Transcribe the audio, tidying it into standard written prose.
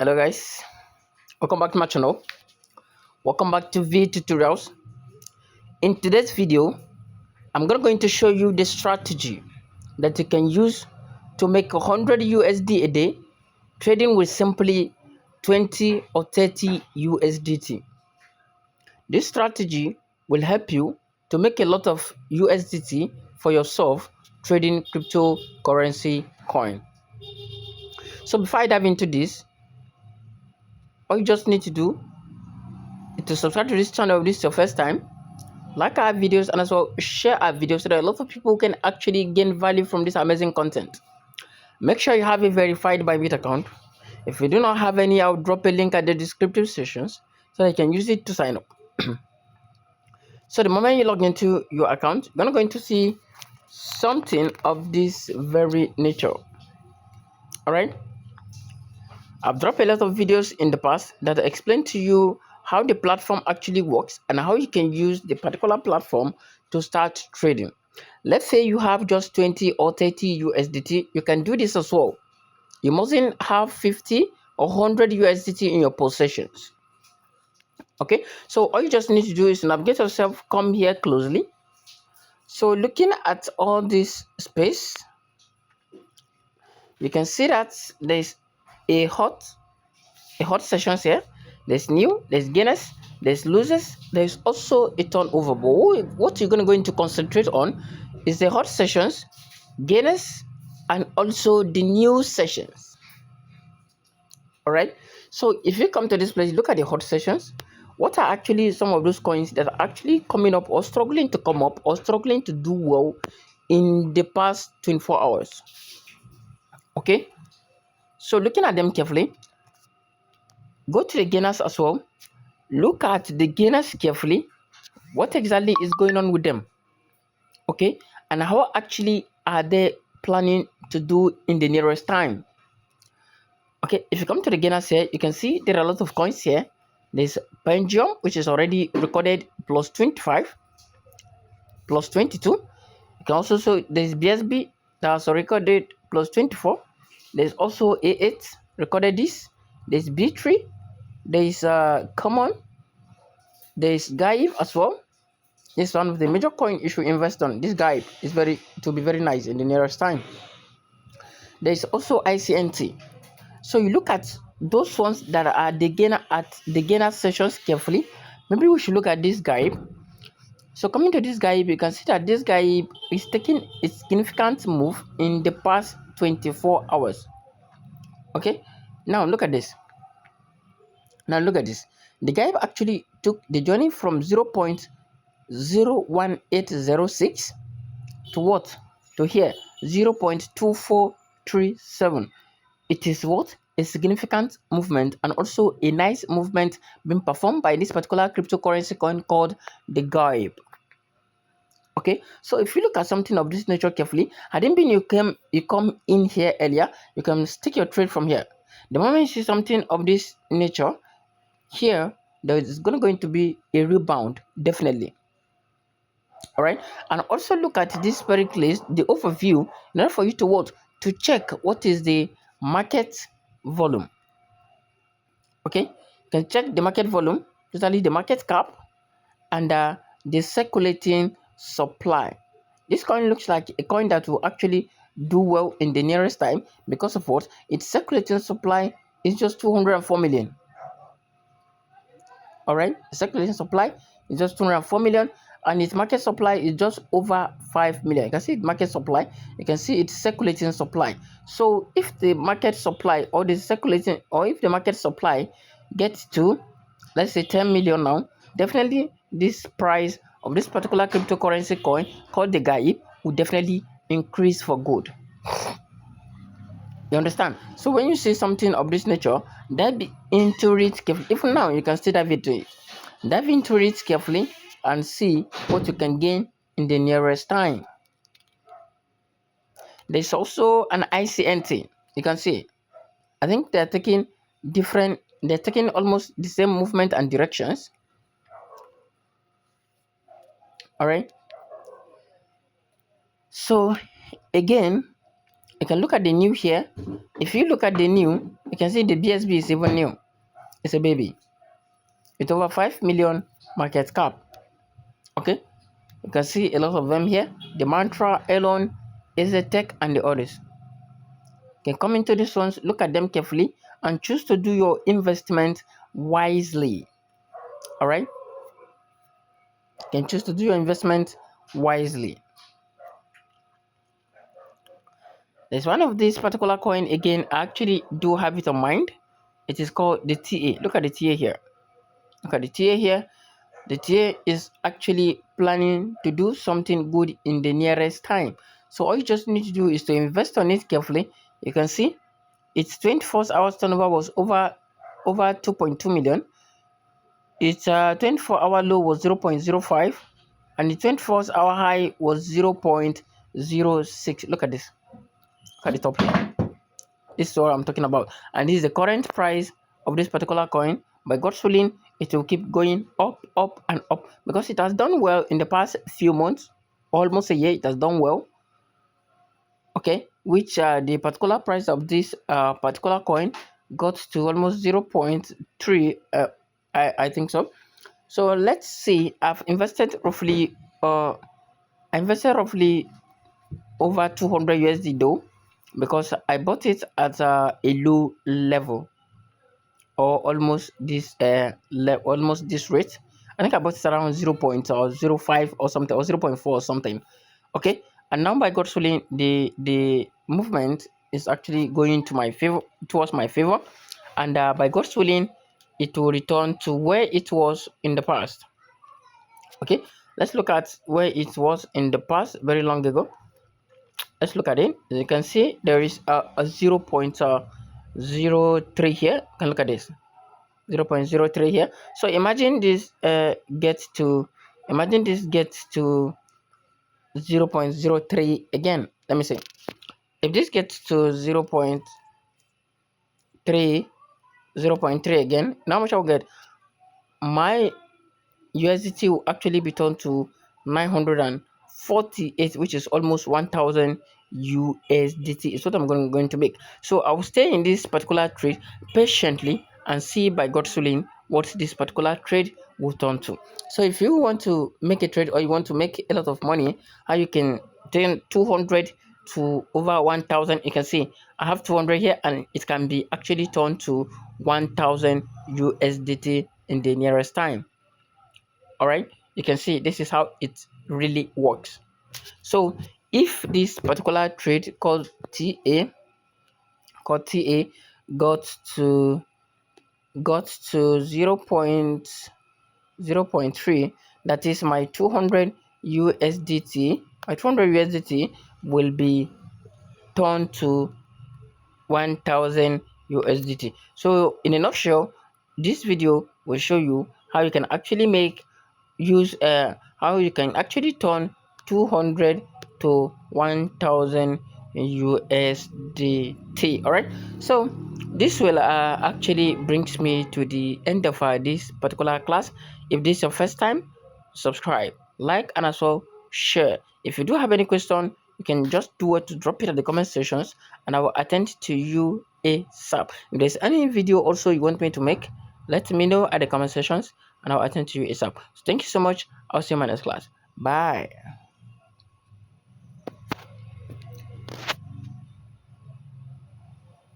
Hello guys, welcome back to my channel. Welcome back to V Tutorials. In today's video, I'm going to show you the strategy that you can use to make 100 USD a day trading with simply 20 or 30 USDT. This strategy will help you to make a lot of USDT for yourself trading cryptocurrency coin. So before I dive into this, all you just need to do is to subscribe to this channel if this is your first time, like our videos, and as well share our videos so that a lot of people can actually gain value from this amazing content. Make sure you have a verified Bybit account. If you do not have any, I'll drop a link at the descriptive sections so you can use it to sign up. So the moment you log into your account, you're going to see something of this very nature. All right, I've dropped a lot of videos in the past that explain to you how the platform actually works and how you can use the particular platform to start trading. Let's say you have just 20 or 30 USDT, you can do this as well. You mustn't have 50 or 100 USDT in your possessions. Okay, so all you just need to do is navigate yourself, come here closely. So looking at all this space, you can see that there's a hot sessions here. There's new, there's gainers, there's losers, there's also a turnover. But what you're going to go into concentrate on is the hot sessions, gainers, and also the new sessions. All right. So if you come to this place, look at the hot sessions. What are actually some of those coins that are actually coming up or struggling to come up or struggling to do well in the past 24 hours? Okay. So looking at them carefully, go to the gainers as well. Look at the gainers carefully. What exactly is going on with them? Okay, and how actually are they planning to do in the nearest time? Okay, if you come to the gainers here, you can see there are a lot of coins here. There's Pendium, which is already recorded plus 25, plus 22. You can also show there's BSB that's recorded plus 24. There's also A8 recorded this. There's B3. There's Common. There's Gaib as well. This is one of the major coin you should invest on. This guy is to be very nice in the nearest time. There is also ICNT. So you look at those ones that are the gainer sessions carefully. Maybe we should look at this guy. So coming to this guy, you can see that this guy is taking a significant move in the past 24 hours. Okay, now look at this. Now look at this. The guy actually took the journey from 0.01806 to what? To here, 0.2437. It is what? A significant movement and also a nice movement being performed by this particular cryptocurrency coin called the GAIB. Okay, so if you look at something of this nature carefully, hadn't been you come in here earlier, you can stick your trade from here. The moment you see something of this nature here, there is going to be a rebound, definitely. All right, and also look at this very place, the overview, in order for you to what, to check what is the market volume. Okay, you can check the market volume, totally the market cap, and the circulating supply. This coin looks like a coin that will actually do well in the nearest time because of what, its circulating supply is just 204 million. All right, circulating supply is just 204 million, and its market supply is just over 5 million. You can see its market supply, you can see its circulating supply. So if the market supply or the circulating, or if the market supply gets to, let's say, 10 million now, definitely this price of this particular cryptocurrency coin called the GAIB will definitely increase for good. You understand? So when you see something of this nature, dive into it carefully. Even now, you can still dive into it. Dive into it carefully and see what you can gain in the nearest time. There's also an ICNT. You can see. I think they're taking different. They're taking almost the same movement and directions. All right. So again, You can look at the new here. If you look at the new, you can see the BSB is even new. It's a baby. It's over 5 million market cap. Okay, you can see a lot of them here. The Mantra, Elon, EZTech, and the others. You can come into these ones, look at them carefully, and choose to do your investment wisely. All right, you can choose to do your investment wisely. There's one of these particular coin again. I actually do have it on mind. It is called the TA. Look at the TA here. Look at the TA here. The TA is actually planning to do something good in the nearest time. So all you just need to do is to invest on it carefully. You can see its 24 hours turnover was over 2.2 million. Its 24-hour low was 0.05, and the 24-hour high was 0.06. Look at this. Look at the top here. This is what I'm talking about, and this is the current price of this particular coin. By God's willing, it will keep going up, up, and up, because it has done well in the past few months, almost a year. It has done well. Okay, which the particular price of this particular coin got to almost 0.3. I think so. So let's see. I've invested roughly over 200 USD though, because I bought it at a low level, or almost this rate. I think I bought it around 0.05 or something, or 0.4 or something. Okay, and now by God's willing, the movement is actually going to my favor, towards my favor, and by God's willing, it will return to where it was in the past. Okay, let's look at where it was in the past, very long ago. Let's look at it. As you can see, there is a 0.03 here. You can look at this 0.03 here. So imagine this gets to 0.03 again. Let me see. If this gets to 0.3 again, now how much I'll get? My USDT will actually be turned to 948, which is almost 1000 USDT. Is what I'm going to make. So I will stay in this particular trade patiently and see by God's willing what this particular trade will turn to. So if you want to make a trade, or you want to make a lot of money, how you can turn 200 to over 1000, you can see I have 200 here, and it can be actually turned to 1000 USDT in the nearest time. All right, you can see this is how it really works. So if this particular trade called TA got to 0.3, that is my 200 USDT. My 200 USDT will be turned to 1000 USDT. So in a nutshell, this video will show you how you can actually how you can actually turn 200 to 1000 USDT. All right, so this will actually brings me to the end of this particular class. If this is your first time, subscribe, like, and also share. If you do have any question, you can just do it to drop it at the comment sections, and I will attend to you ASAP. If there's any video also you want me to make, let me know at the comment sections, and I'll attend to you ASAP. So thank you so much. I'll see you in my next class. Bye.